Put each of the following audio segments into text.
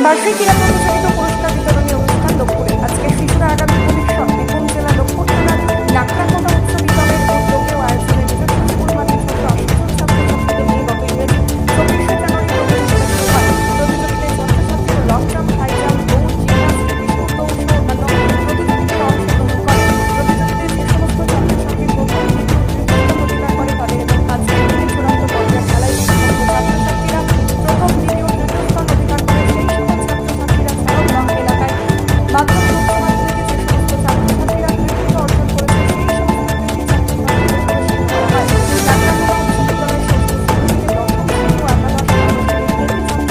বার্ষিক ক্রীড়া প্রতিযোগিতা পুরস্কার বিতরণী অনুষ্ঠান লোকপুরে। আজকে শিশুরা আগামী ভবিষ্যৎ বীরভূম জেলা লোকপুর থানার নাকড়াকোটা উচ্চ বিদ্যালয়ের উদ্যোগে ও আয়োজনে নিজস্ব স্কুল মাঠে ছোট 80 জন ছাত্রছাত্রীদের নিয়ে গত ইংরেজি 24শে জানুয়ারি প্রতিযোগিতা শুরু হয়। প্রতিযোগিতায় ছাত্রছাত্রীরা লং জাম্প, হাই জাম্প, দৌড়, জিমন্যাস্টিক, বিস্কুট দৌড় সহ অন্যান্য প্রতিযোগিতায় অংশগ্রহণ করে। প্রতিযোগিতায় যে সমস্ত ছাত্রছাত্রী প্রথম, দ্বিতীয়, তৃতীয় স্থান অধিকার করে তাদের এবং আজকের দিনে চূড়ান্ত পর্যায়ের খেলায় যে সমস্ত ছাত্রছাত্রীরা প্রথম, দ্বিতীয়, তৃতীয় স্থান অধিকার করে সেই সকল ছাত্রছাত্রীরা ছাড়াও ব্লক এলাকায় মাধ্যমিক উচ্চ মাধ্যমিকে যে সমস্ত ছাত্রছাত্রীরা কৃতিত্ব অর্জন করেছে সেই সমস্ত কৃতি ছাত্রছাত্রীদের পুরস্কৃত করা হয়। নাকড়াকোটা উচ্চ বিদ্যালয়ের ষষ্ঠ শ্রেণী থেকে দশম শ্রেণী ও একাদশ দ্বাদশ শ্রেণীর কৃতি ছাত্রছাত্রীদের পুরস্কৃত করা হয়।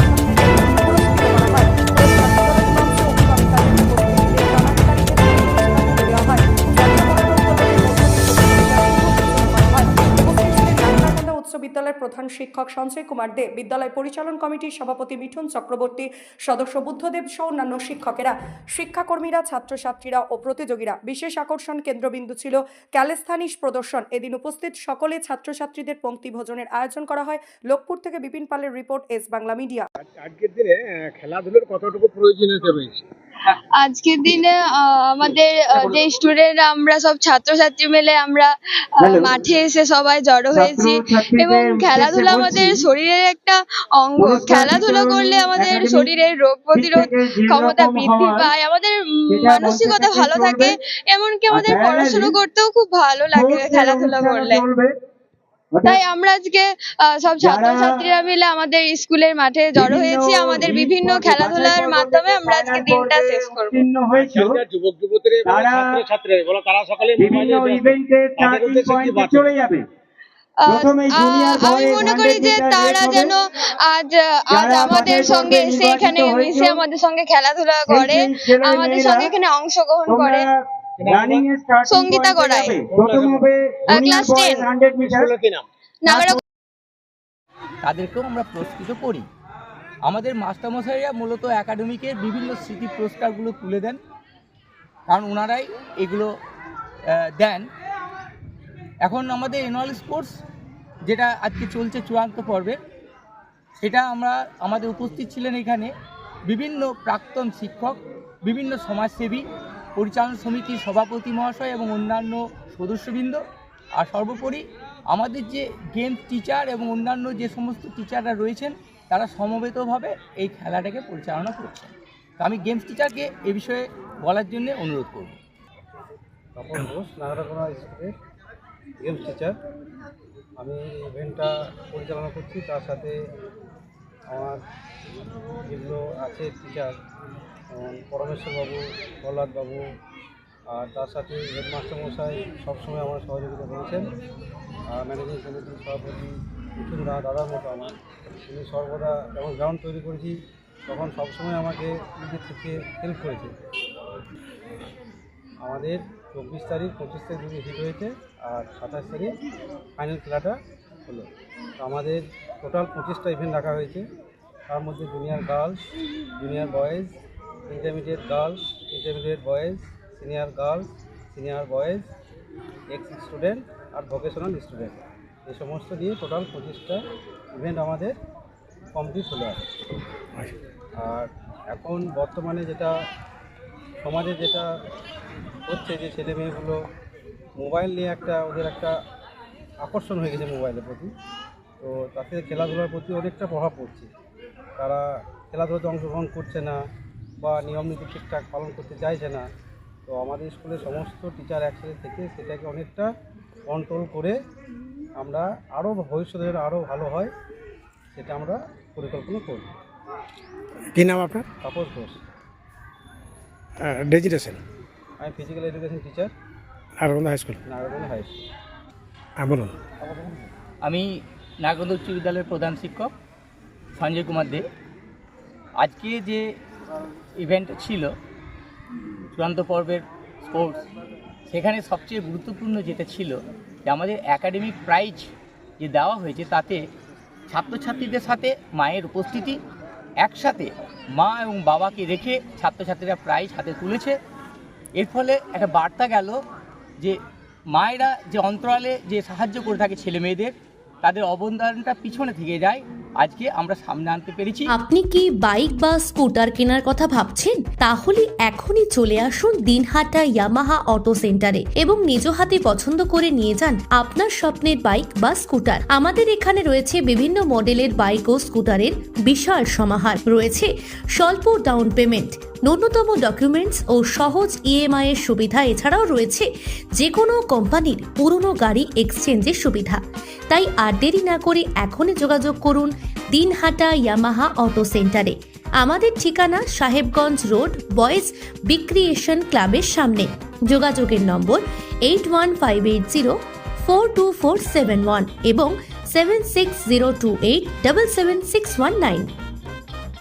পুরস্কার বিতরণী মঞ্চে অভিভাবিকাদের উপস্থিতিতে দানাধিকারীদের পুরস্কার তুলে দেওয়া হয়। জাতীয় পতাকা উত্তোলনের মধ্য দিয়ে প্রতিযোগিতার শুভ সূচনা করা হয়। উপস্থিত ছিলেন নাকড়াকোটা উচ্চ বিদ্যালয়ের প্রধান শিক্ষক সঞ্জয় কুমার দে, বিদ্যালয় পরিচালন কমিটির সভাপতি মিঠুন চক্রবর্তী, সদস্য বুদ্ধদেব সহ অন্যান্য শিক্ষকেরা, শিক্ষাকর্মীরা, ছাত্রছাত্রীরা ও প্রতিযোগীরা। বিশেষ আকর্ষণ কেন্দ্রবিন্দু ছিল ক্যালেস্থানিস প্রদর্শন। এদিন উপস্থিত সকলে ছাত্রছাত্রীদের পংক্তি ভোজনের আয়োজন করা হয়। লোকপুর থেকে বিপিন পালের রিপোর্ট, এস বাংলা মিডিয়া। আজকের দিনে খেলাধুলার কতটুকু প্রয়োজনীয়তা রয়েছে? আজকের দিনে আমাদের যে স্টুডেন্টরা আমরা সব ছাত্রছাত্রী মিলে আমরা মাঠে এসে সবাই জড়ো হয়েছি এবং খেলাধুলা আমাদের শরীরের একটা অঙ্গ। খেলাধুলা করলে আমাদের শরীরের রোগ প্রতিরোধ ক্ষমতা বৃদ্ধি পায়, আমাদের মানসিকতা ভালো থাকে, এমনকি আমাদের পড়াশোনা করতেও খুব ভালো লাগে খেলাধুলা করলে। তাই আমরা আজকে সব ছাত্রছাত্রীরা মিলে আমাদের স্কুলের মাঠে জড়ো হয়েছি। আমাদের বিভিন্ন খেলাধুলার মাধ্যমে আমরা আজকে দিনটা শেষ করব। যুবক যুবতীরা এবং ছাত্রছাত্রীরা বলো তারা সকলে বিভিন্ন ইভেন্টের স্টার্টিং পয়েন্টে চলে যাবে। আমি মনে করি যে তারা যেন আজ আমাদের সঙ্গে এসে এখানে মিশে আমাদের সঙ্গে খেলাধুলা করে, আমাদের সঙ্গে এখানে অংশগ্রহণ করে, সঙ্গীতা করায়। ক্লাস 10 তাদেরকেও আমরা পুরস্কৃত করি। আমাদের মাস্টারমশাইরা মূলত একাডেমিকের বিভিন্ন স্মৃতি পুরস্কারগুলো তুলে দেন, কারণ ওনারাই এগুলো দেন। এখন আমাদের অ্যানুয়াল স্পোর্টস যেটা আজকে চলছে চূড়ান্ত পর্বে, সেটা আমাদের উপস্থিত ছিলেন এখানে বিভিন্ন প্রাক্তন শিক্ষক, বিভিন্ন সমাজসেবী, পরিচালন সমিতির সভাপতি মহাশয় এবং অন্যান্য সদস্যবৃন্দ, আর সর্বোপরি আমাদের যে গেমস টিচার এবং অন্যান্য যে সমস্ত টিচাররা রয়েছেন তারা সমবেতভাবে এই খেলাটাকে পরিচালনা করছেন। তো আমি গেমস টিচারকে এ বিষয়ে বলার জন্য অনুরোধ করব। তপন ঘোষ, নাগরাকোনা স্কুলের গেমস টিচার। আমি ইভেন্টটা পরিচালনা করছি, তার সাথে আমার যেগুলো আছে টিচার যেমন পরমেশ্বরবাবু, প্রহ্লাদবাবু, আর তার সাথে হেডমাস্টার মশাই সবসময় আমার সহযোগিতা করেছেন। আর ম্যানেজিং কমিটির সভাপতি মিঠুন দাদার মতো আমার, তিনি সর্বদা যখন গ্রাউন্ড তৈরি করেছি তখন সবসময় আমাকে নিজের থেকে হেল্প করেছে। আমাদের 24 তারিখ 25 তারিখ দুদিন হিট হয়েছে, আর 27 তারিখ ফাইনাল খেলাটা হলো। তো আমাদের টোটাল 25টা ইভেন্ট রাখা হয়েছে, তার মধ্যে junior girls, junior boys, intermediate girls, intermediate boys, senior girls, senior boys, ex student আর ভোকেশনাল স্টুডেন্ট, এই সমস্ত নিয়ে টোটাল 25টা ইভেন্ট আমাদের কমপ্লিট হলো আছে। আর এখন বর্তমানে যেটা সমাজে যেটা হচ্ছে, যে ছেলে মেয়েগুলো মোবাইল নিয়ে ওদের একটা আকর্ষণ হয়ে গেছে মোবাইলের প্রতি, তো তাতে খেলাধুলার প্রতি অনেকটা প্রভাব পড়ছে। তারা খেলাধুলাতে অংশগ্রহণ করছে না বা নিয়ম নীতি ঠিকঠাক পালন করতে চাইছে না। তো আমাদের স্কুলের সমস্ত টিচার একসাথে থেকে সেটাকে অনেকটা কন্ট্রোল করে আমরা আরও ভবিষ্যতে আরও ভালো হয় সেটা আমরা পরিকল্পনা করব। কী নাম আপনার? তাপস ঘোষ। ডেজিটেশন? আমি physical education teacher, Nagrakona high school. Nagrakona high school. বলুন। আমি নাগরাকোনা উচ্চ বিদ্যালয়ের প্রধান শিক্ষক সঞ্জয় কুমার দে। আজকে যে ইভেন্টটা ছিল চূড়ান্ত পর্বের স্পোর্টস, সেখানে সবচেয়ে গুরুত্বপূর্ণ যেটা ছিল যে আমাদের একাডেমিক প্রাইজ যে দেওয়া হয়েছে, তাতে ছাত্রছাত্রীদের সাথে মায়ের উপস্থিতি, একসাথে মা এবং বাবাকে রেখে ছাত্রছাত্রীরা প্রাইজ হাতে তুলেছে। এর ফলে একটা বার্তা গেল যে মায়েরা যে অন্তরালে যে সাহায্য করে থাকে ছেলে মেয়েদের, তাদের অবদানটা পিছনে থেকে যায়, আজকে আমরা সামনে আনতে পেরেছি। আপনি কি বাইক বা স্কুটার কেনার কথা ভাবছেন? তাহলে এখনই চলে আসুন দিনহাটা ইয়ামাহা অটো সেন্টারে এবং নিজ হাতে পছন্দ করে নিয়ে যান আপনার স্বপ্নের বাইক বা স্কুটার। আমাদের এখানে রয়েছে বিভিন্ন মডেলের বাইক ও স্কুটারের বিশাল সমাহার, রয়েছে স্বল্প ডাউন পেমেন্ট, ন্যূনতম ডকুমেন্টস ও সহজ ইএমআই এর সুবিধা। এছাড়াও রয়েছে যে কোনো কোম্পানির পুরনো গাড়ি এক্সচেঞ্জের সুবিধা। তাই আর দেরি না করে এখনই যোগাযোগ করুন দিনহাটা ইয়ামাহা অটো সেন্টারে। আমাদের ঠিকানা সাহেবগঞ্জ রোড, বয়েজ বিক্রিয়েশন ক্লাবের সামনে। যোগাযোগের নম্বর 8158042471 এবং 7602877619।